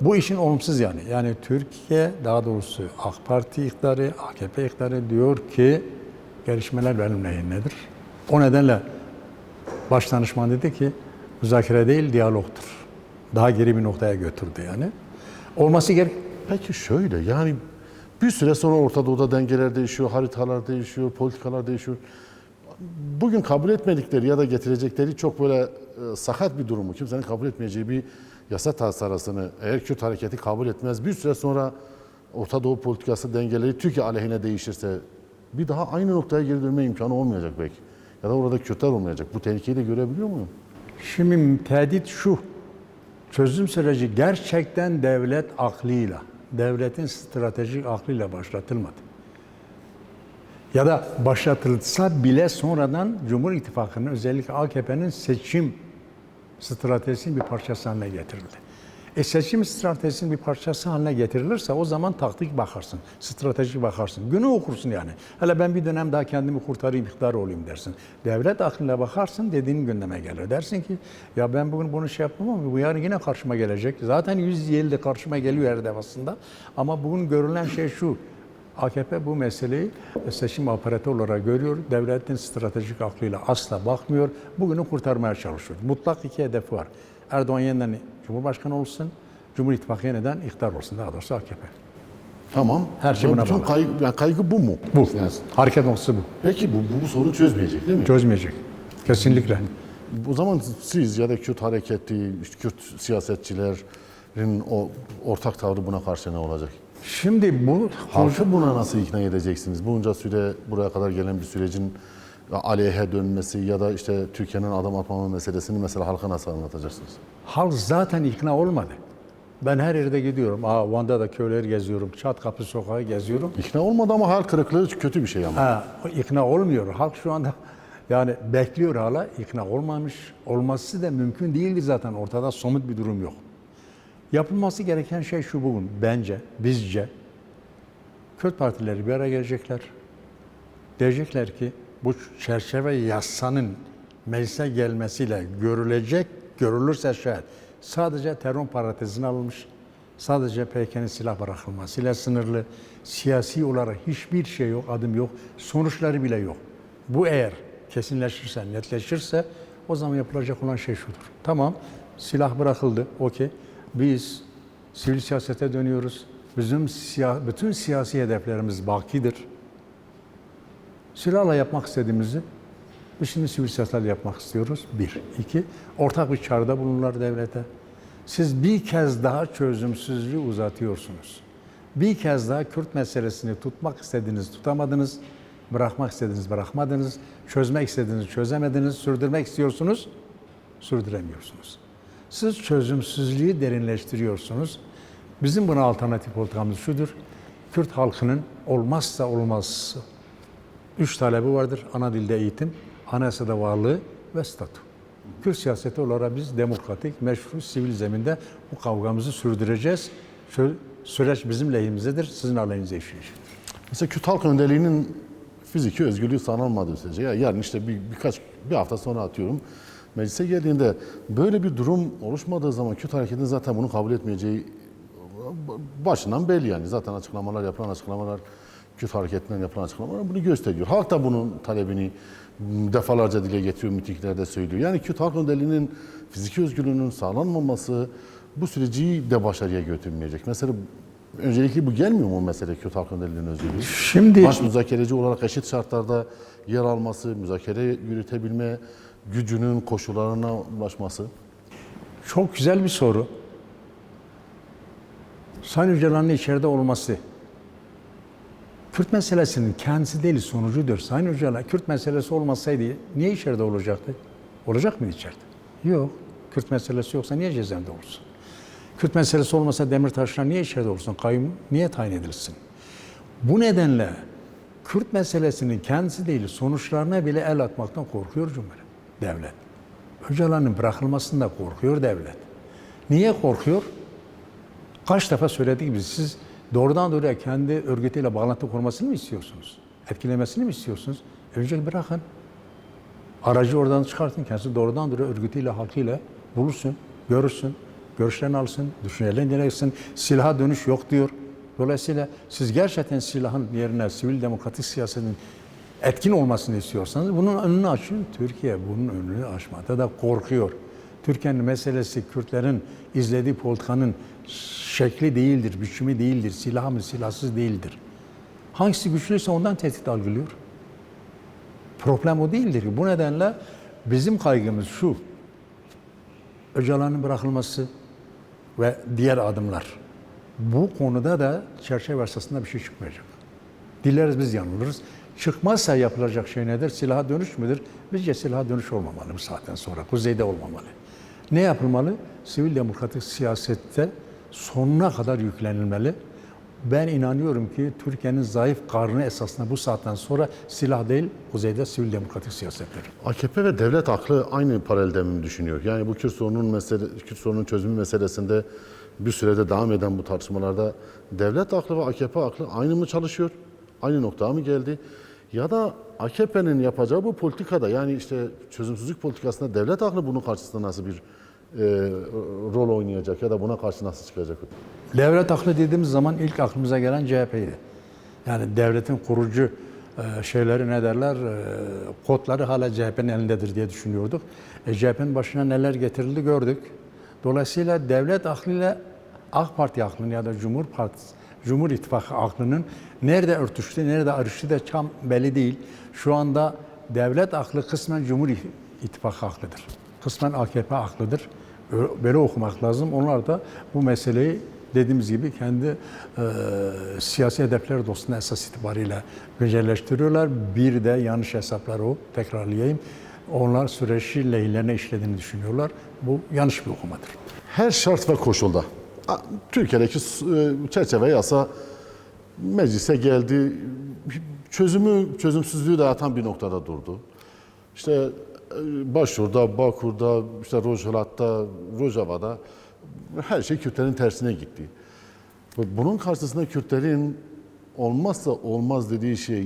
Bu işin olumsuz yani. Yani Türkiye daha doğrusu AK Parti iktidarı, AKP iktidarı diyor ki gelişmeler benim lehimdedir. O nedenle baş danışman dedi ki müzakere değil diyalogtur. Daha geri bir noktaya götürdü yani. Olması gerek. peki şöyle yani bir süre sonra Orta Doğu'da dengeler değişiyor, haritalar değişiyor, politikalar değişiyor. Bugün kabul etmedikleri ya da getirecekleri çok böyle sakat bir durumu, kimsenin kabul etmeyeceği bir yasa tasarısını eğer Kürt hareketi kabul etmez, bir süre sonra Orta Doğu politikası dengeleri Türkiye aleyhine değişirse bir daha aynı noktaya geri dönme imkanı olmayacak belki. Ya da orada Kürtler olmayacak. Bu tehlikeyi de görebiliyor muyum? Şimdi tehdit şu. Çözüm süreci gerçekten devlet aklıyla, devletin stratejik aklıyla başlatılmadı. Ya da başlatılsa bile sonradan Cumhur İttifakı'nın özellikle AKP'nin seçim stratejisinin bir parçası haline getirildi. Seçim stratejisinin bir parçası haline getirilirse o zaman taktik bakarsın, stratejik bakarsın, günü okursun yani. Hele ben bir dönem daha kendimi kurtarayım, iktidar olayım dersin. Devlet aklıyla bakarsın, dediğin gündeme gelir. Dersin ki ya ben bugün bunu şey yapmam ama bu yarın yine karşıma gelecek. Zaten 100 yılda karşıma geliyor her defasında. Ama bugün görülen şey şu. AKP bu meseleyi seçim aparatı olarak görüyor. Devletin stratejik aklıyla asla bakmıyor. Bugünü kurtarmaya çalışıyor. Mutlak 2 hedef var. Erdoğan yeniden Cumhurbaşkanı olsun, Cumhur İttifakı yeniden iktidar olsun, daha doğrusu AKP. Tamam. Her şey buna Bütün bağlı. kaygı bu mu? Bu. Yani, Hareket noktası bu. peki bu sorunu çözmeyecek değil mi? Çözmeyecek. Kesinlikle. O zaman siz ya da Kürt hareketi, işte Kürt siyasetçilerin o ortak tavrı buna karşı ne olacak? Şimdi bu Halkı buna nasıl ikna edeceksiniz? Bunca süre buraya kadar gelen bir sürecin aleyhe dönmesi ya da işte Türkiye'nin adım atmama meselesini mesela halka nasıl anlatacaksınız? halk zaten ikna olmadı. Ben her yerde gidiyorum. Van'da da köyleri geziyorum. Çatkapı sokağı geziyorum. İkna olmadı ama hayal kırıklığı kötü bir şey ama. İkna olmuyor. Halk şu anda yani bekliyor hala. İkna olmamış. Olması da mümkün değildi zaten. Ortada somut bir durum yok. Yapılması gereken şey şu bugün. Bence, bizce Kürt partileri bir araya gelecekler. Diyecekler ki bu çerçeve yasanın meclise gelmesiyle görülürse şayet sadece terör parantezine alınmış, sadece PKK'nın silah bırakılmasıyla sınırlı, siyasi olarak hiçbir şey yok, adım yok, sonuçları bile yok. Bu eğer kesinleşirse, netleşirse o zaman yapılacak olan şey şudur. Tamam, silah bırakıldı, okey. Biz sivil siyasete dönüyoruz. Bizim bütün siyasi hedeflerimiz bakidir. Silahla yapmak istediğimizi biz şimdi sivil siyasetle yapmak istiyoruz. Bir. İki, ortak bir çağrıda bulunurlar devlete. Siz bir kez daha çözümsüzlüğü uzatıyorsunuz. Bir kez daha Kürt meselesini tutmak istediğiniz tutamadınız, bırakmak istediğiniz bırakmadınız, çözmek istediğiniz çözemediniz, sürdürmek istiyorsunuz, sürdüremiyorsunuz. Siz çözümsüzlüğü derinleştiriyorsunuz. Bizim buna alternatif politikamız şudur. Kürt halkının olmazsa olmaz 3 talebi vardır. Ana dilde eğitim, anayasada varlığı ve statü. Kürt siyaseti olarak biz demokratik, meşru, sivil zeminde bu kavgamızı sürdüreceğiz. Süreç bizim lehimizdedir, sizin aleyhinize işleyecek. Mesela Kürt halk önderliğinin fiziki özgürlüğü sağlanmadığı sürece ya yarın işte bir hafta sonra atıyorum meclise geldiğinde böyle bir durum oluşmadığı zaman Kürt hareketinin zaten bunu kabul etmeyeceği başından belli yani. Zaten yapılan açıklamalar Kürt hareketinden yapılan açıklamalar bunu gösteriyor. Halk da bunun talebini defalarca dile getiriyor, mitinglerde söylüyor. Yani Kürt halk önderliğinin fiziki özgürlüğünün sağlanmaması bu süreci de başarıya götürmeyecek. Mesela öncelikle bu gelmiyor mu mesele Kürt halk önderliğinin özgürlüğü? Şimdi Baş müzakereci olarak eşit şartlarda yer alması, müzakere yürütebilme gücünün koşullarına ulaşması. çok güzel bir soru. Sayın Öcalan'ın içeride olması Kürt meselesinin kendisi değil sonucudur. Sayın Öcalan Kürt meselesi olmasaydı niye içeride olacaktı? Olacak mıydı içeride? Yok. Kürt meselesi yoksa niye cezaevinde olsun? Kürt meselesi olmasa Demirtaş'la niye içeride olsun? Kayyum niye tayin edilsin? Bu nedenle Kürt meselesinin kendisi değil sonuçlarına bile el atmaktan korkuyor Cumhuriyet, devlet. Öcalan'ın bırakılmasından korkuyor devlet. Niye korkuyor? Kaç defa söyledik biz, siz doğrudan doğruya kendi örgütüyle bağlantı kurmasını mı istiyorsunuz? Etkilemesini mi istiyorsunuz? Önce bırakın. Aracı oradan çıkartın, kendisi doğrudan doğruya örgütüyle, halkıyla bulursun, görürsün, görüşlerini alsın, düşüncelerini dinlesin. Silaha dönüş yok diyor. Dolayısıyla siz gerçekten silahın yerine sivil demokratik siyasetin etkin olmasını istiyorsanız bunun önünü açın. Türkiye bunun önünü açmakta da korkuyor. Türkiye'nin meselesi Kürtlerin izlediği politikanın şekli değildir, biçimi değildir, silah mı silahsız değildir. Hangisi güçlüyse ondan tehdit algılıyor. Problem o değildir. Bu nedenle bizim kaygımız şu, Öcalan'ın bırakılması ve diğer adımlar. Bu konuda da çerçeve esasında bir şey çıkmayacak. Dileriz biz yanılırız. Çıkmazsa yapılacak şey nedir? Silaha dönüş müdür? Bizce silaha dönüş olmamalı bu saatten sonra. Kuzeyde olmamalı. Ne yapılmalı? Sivil demokratik siyasette sonuna kadar yüklenilmeli. Ben inanıyorum ki Türkiye'nin zayıf karnı esasında bu saatten sonra silah değil, kuzeyde sivil demokratik siyasettir. AKP ve devlet aklı aynı paralelde mi düşünüyor? Yani bu Kürt sorunun çözümü meselesinde bir sürede devam eden bu tartışmalarda devlet aklı ve AKP aklı aynı mı çalışıyor? Aynı noktaya mı geldi? Ya da AKP'nin yapacağı bu politikada yani işte çözümsüzlük politikasında devlet aklı bunun karşısında nasıl bir rol oynayacak ya da buna karşı nasıl çıkacak? Devlet aklı dediğimiz zaman ilk aklımıza gelen CHP'ydi. Yani devletin kurucu şeyleri ne derler, kodları hala CHP'nin elindedir diye düşünüyorduk. CHP'nin başına neler getirildi gördük. Dolayısıyla devlet aklıyla AK Parti aklının ya da Cumhur İttifakı aklının nerede örtüştü, nerede ayrıştı da tam belli değil. Şu anda devlet aklı kısmen Cumhur İttifakı aklıdır. Kısmen AKP aklıdır. Böyle okumak lazım. Onlar da bu meseleyi dediğimiz gibi kendi siyasi hedefleri doğrultusunda esas itibariyle güncelleştiriyorlar. Bir de yanlış hesaplar o, tekrarlayayım. Onlar süreci lehlerine işlediğini düşünüyorlar. Bu yanlış bir okumadır. Her şart ve koşulda Türkiye'deki çerçeve yasa meclise geldi. Çözümsüzlüğü dağıtan bir noktada durdu. İşte Başur'da, Bakur'da, işte Rojava'da, Rojava'da her şey Kürtlerin tersine gitti. Bunun karşısında Kürtlerin olmazsa olmaz dediği şey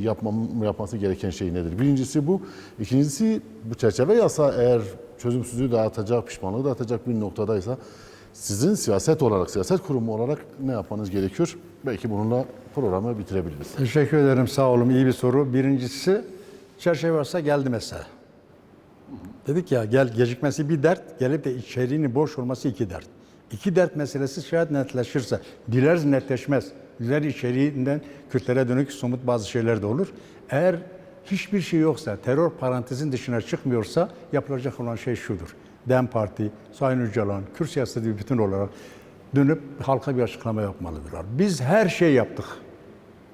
yapması gereken şey nedir? Birincisi bu. İkincisi bu çerçeve yasa eğer çözümsüzlüğü dağıtacak, pişmanlığı dağıtacak bir noktadaysa sizin siyaset olarak, siyaset kurumu olarak ne yapmanız gerekiyor? Belki bununla programı bitirebiliriz. Teşekkür ederim, sağ olun. İyi bir soru. Birincisi çerçeve yasa geldi mesela. Dedik ya gecikmesi bir dert, gelip de içeriğinin boş olması iki dert. İki dert meselesi şayet netleşirse, diler netleşmez. Diler içeriğinden Kürtlere dönük somut bazı şeyler de olur. Eğer hiçbir şey yoksa, terör parantezin dışına çıkmıyorsa yapılacak olan şey şudur. DEM Parti, Sayın Öcalan, Kürt siyaseti bir bütün olarak dönüp halka bir açıklama yapmalıdırlar. Biz her şey yaptık.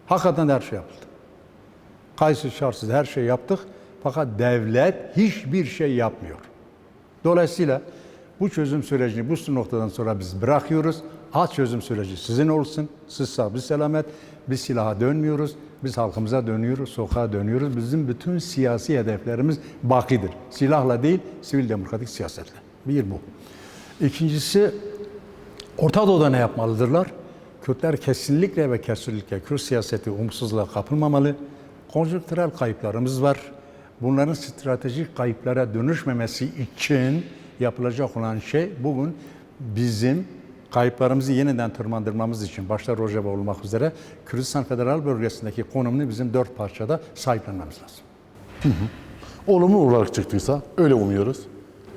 Hakikaten her şey yapıldı. Kayıtsız şartsız her şey yaptık. Fakat devlet hiçbir şey yapmıyor. Dolayısıyla bu çözüm sürecini bu noktadan sonra biz bırakıyoruz. Çözüm süreci sizin olsun. Siz sağ, biz selamet. Biz silaha dönmüyoruz. Biz halkımıza dönüyoruz, sokağa dönüyoruz. Bizim bütün siyasi hedeflerimiz bakidir. Silahla değil, sivil demokratik siyasetle. Bir bu. İkincisi, Orta Doğu'da ne yapmalıdırlar? Kürtler kesinlikle ve kesinlikle Kürt siyaseti umutsuzluğa kapılmamalı. Konjonktürel kayıplarımız var. Bunların stratejik kayıplara dönüşmemesi için yapılacak olan şey bugün bizim kayıplarımızı yeniden tırmandırmamız için başta Rojava olmak üzere Kürdistan Federal Bölgesi'ndeki konumunu bizim 4 parçada sahiplenmemiz lazım. Olumlu olarak çıktıysa öyle umuyoruz.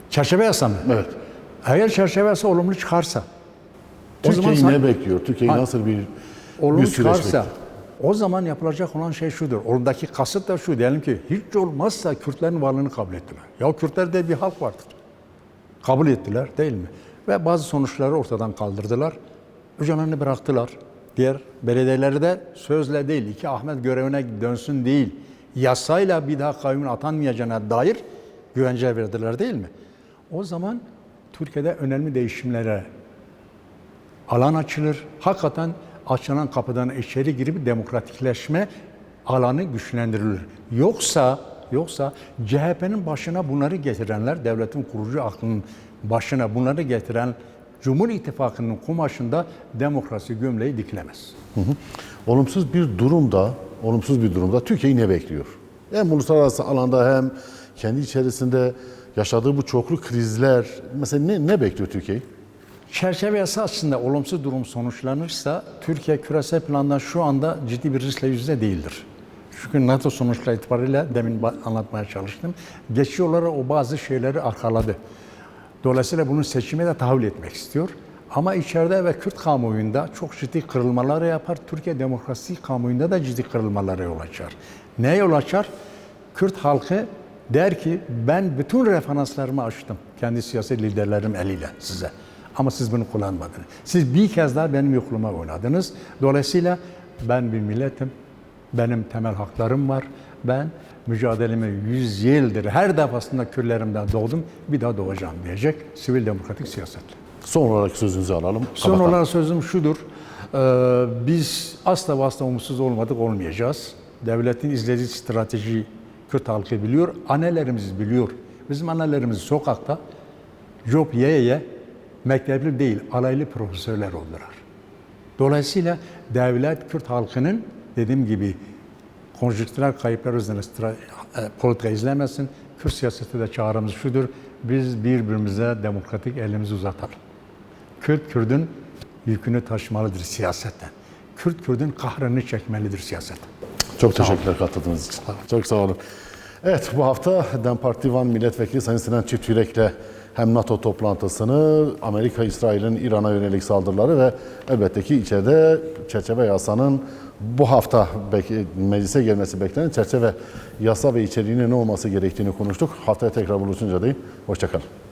Çerçeve yasa mı? Evet. Eğer çerçeve yasa olumlu çıkarsa Türkiye'yi ne bekliyor? Türkiye'yi nasıl bir olumlu süreç çıkarsa bekliyor? o zaman yapılacak olan şey şudur. Oradaki kasıt da şu. Diyelim ki hiç olmazsa Kürtlerin varlığını kabul ettiler. Ya Kürtler de bir halk vardır. Kabul ettiler değil mi? Ve bazı sonuçları ortadan kaldırdılar. Öcalan'ı bıraktılar. Diğer belediyeleri de sözle değil, iki Ahmet görevine dönsün değil, yasayla bir daha kayyumun atanmayacağına dair güvence verdiler değil mi? O zaman Türkiye'de önemli değişimlere alan açılır. Hakikaten açılan kapıdan içeri girip demokratikleşme alanı güçlendirilir. Yoksa CHP'nin başına bunları getirenler, devletin kurucu aklının başına bunları getiren Cumhur İttifakı'nın kumaşında demokrasi gömleği dikilemez. Olumsuz bir durumda Türkiye'yi ne bekliyor? Hem uluslararası alanda hem kendi içerisinde yaşadığı bu çoklu krizler mesela ne bekliyor Türkiye'yi? Çerçeve yasa açısından olumsuz durum sonuçlanırsa Türkiye küresel planda şu anda ciddi bir riskle yüz yüze değildir. Çünkü NATO sonuçları itibariyle demin anlatmaya çalıştım. Geçici olarak o bazı şeyleri arkaladı. Dolayısıyla bunun seçime de tahammül etmek istiyor. Ama içeride ve Kürt kamuoyunda çok ciddi kırılmaları yapar. Türkiye demokrasi kamuoyunda da ciddi kırılmalara yol açar. Neye yol açar? Kürt halkı der ki ben bütün referanslarımı açtım kendi siyasi liderlerim eliyle size. Ama siz bunu kullanmadınız. Siz bir kez daha benim yokluğuma oynadınız. Dolayısıyla ben bir milletim. Benim temel haklarım var. Ben mücadelemi 100 yıldır her defasında küllerimden doğdum. Bir daha doğacağım diyecek sivil demokratik siyasetle. Son olarak sözünüzü alalım. Son olarak sözüm şudur. Biz asla ve asla umutsuz olmadık, olmayacağız. Devletin izlediği strateji Kürt halkı biliyor. Annelerimiz biliyor. Bizim annelerimiz sokakta job ye mektepli değil, alaylı profesörler oldular. Dolayısıyla devlet Kürt halkının dediğim gibi konjonktürel kayıplar üzerine politika izlemesin. Kürt siyaseti de çağrımız şudur. Biz birbirimize demokratik elimizi uzatalım. Kürt Kürt'ün yükünü taşımalıdır siyasetten. Kürt Kürt'ün kahrını çekmelidir siyasetten. Çok teşekkürler katıldığınız için. Çok sağ olun. Evet, bu hafta DEM Parti Van Milletvekili Sayın Sinan Çiftürek'le hem NATO toplantısını, Amerika, İsrail'in İran'a yönelik saldırıları ve elbette ki içeride çerçeve yasanın bu hafta meclise gelmesi beklenen çerçeve yasa ve içeriğinin ne olması gerektiğini konuştuk. Haftaya tekrar buluşunca diyeyim. Hoşça kalın.